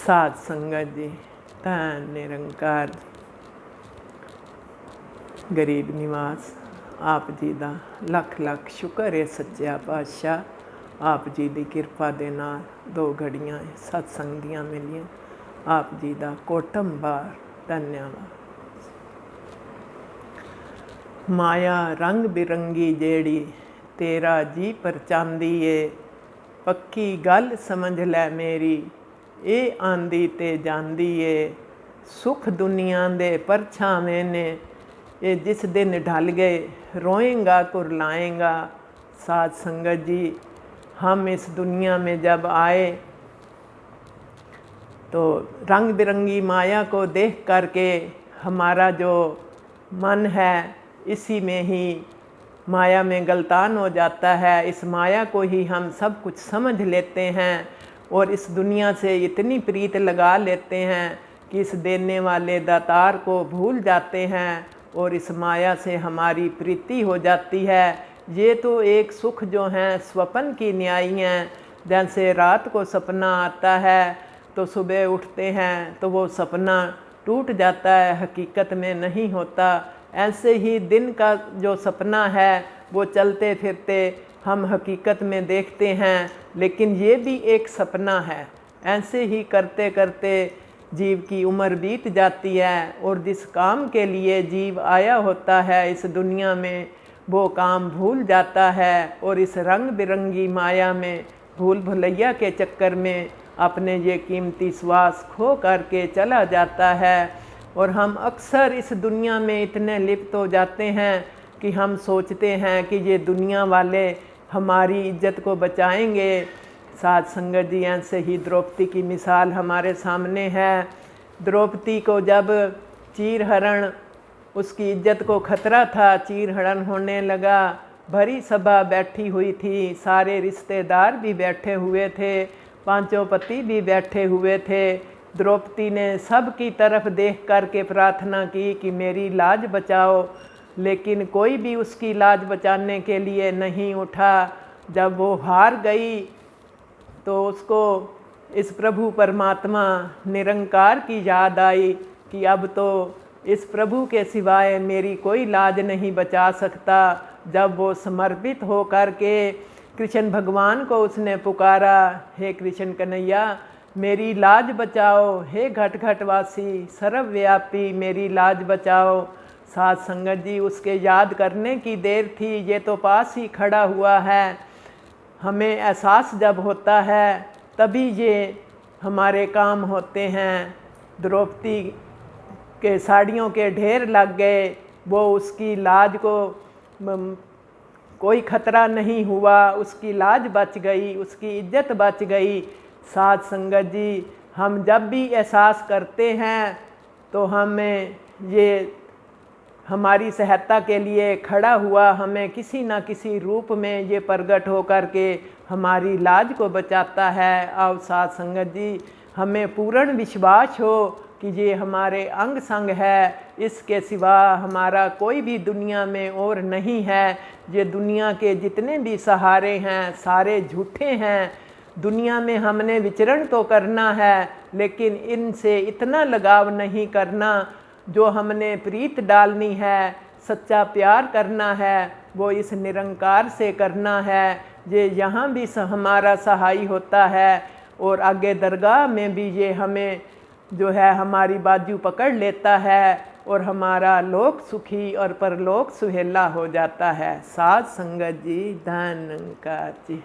साध संगत जी, धन निरंकार गरीब निवास आप जी का लख लख शुक्र है सच्चा पातशाह। आप जी की किरपा दे नाल दो घड़ियाँ सत्संग दियाँ मिलियाँ। आप जी का कोटमबार धन्यवाद। माया रंग बिरंगी जेड़ी तेरा जी परचांदी है, पक्की गल समझ लै मेरी ये आंदी ते जांदी है। सुख दुनिया दे परछावें ने ये जिस दिन ढल गए रोएंगा कुरलाएंगा। साध संगत जी, हम इस दुनिया में जब आए तो रंग बिरंगी माया को देख करके हमारा जो मन है इसी में ही माया में गलतान हो जाता है। इस माया को ही हम सब कुछ समझ लेते हैं और इस दुनिया से इतनी प्रीत लगा लेते हैं कि इस देने वाले दातार को भूल जाते हैं और इस माया से हमारी प्रीति हो जाती है। ये तो एक सुख जो हैं स्वप्न की न्यायी हैं। जैसे रात को सपना आता है तो सुबह उठते हैं तो वो सपना टूट जाता है, हकीकत में नहीं होता। ऐसे ही दिन का जो सपना है वो चलते फिरते हम हकीकत में देखते हैं, लेकिन ये भी एक सपना है। ऐसे ही करते करते जीव की उम्र बीत जाती है और जिस काम के लिए जीव आया होता है इस दुनिया में वो काम भूल जाता है और इस रंग बिरंगी माया में भूल भुलैया के चक्कर में अपने ये कीमती श्वास खो करके चला जाता है। और हम अक्सर इस दुनिया में इतने लिप्त हो जाते हैं कि हम सोचते हैं कि ये दुनिया वाले हमारी इज्जत को बचाएंगे। साध संगत जी, ऐसे ही द्रौपदी की मिसाल हमारे सामने है। द्रौपदी को जब चीरहरण उसकी इज्जत को खतरा था, चीरहरण होने लगा, भरी सभा बैठी हुई थी, सारे रिश्तेदार भी बैठे हुए थे, पांचों पति भी बैठे हुए थे। द्रौपदी ने सब की तरफ देख कर के प्रार्थना की कि मेरी लाज बचाओ, लेकिन कोई भी उसकी लाज बचाने के लिए नहीं उठा। जब वो हार गई तो उसको इस प्रभु परमात्मा निरंकार की याद आई कि अब तो इस प्रभु के सिवाय मेरी कोई लाज नहीं बचा सकता। जब वो समर्पित हो कर के कृष्ण भगवान को उसने पुकारा, हे कृष्ण कन्हैया मेरी लाज बचाओ, हे घट घटवासी सर्वव्यापी मेरी लाज बचाओ। साध संगत जी, उसके याद करने की देर थी, ये तो पास ही खड़ा हुआ है। हमें एहसास जब होता है तभी ये हमारे काम होते हैं। द्रौपदी के साड़ियों के ढेर लग गए, वो उसकी लाज को कोई खतरा नहीं हुआ, उसकी लाज बच गई, उसकी इज्जत बच गई। साध संगत जी, हम जब भी एहसास करते हैं तो हमें ये हमारी सहायता के लिए खड़ा हुआ, हमें किसी न किसी रूप में ये प्रगट हो कर के हमारी लाज को बचाता है। और साध संगत जी, हमें पूर्ण विश्वास हो कि ये हमारे अंग संग है, इसके सिवा हमारा कोई भी दुनिया में और नहीं है। ये दुनिया के जितने भी सहारे हैं सारे झूठे हैं। दुनिया में हमने विचरण तो करना है, लेकिन इनसे इतना लगाव नहीं करना। जो हमने प्रीत डालनी है, सच्चा प्यार करना है, वो इस निरंकार से करना है। ये यहाँ भी हमारा सहाय होता है और आगे दरगाह में भी ये हमें जो है हमारी बाजू पकड़ लेता है और हमारा लोक सुखी और परलोक सुहेला हो जाता है। साध संगत जी, धन्यवाद जी।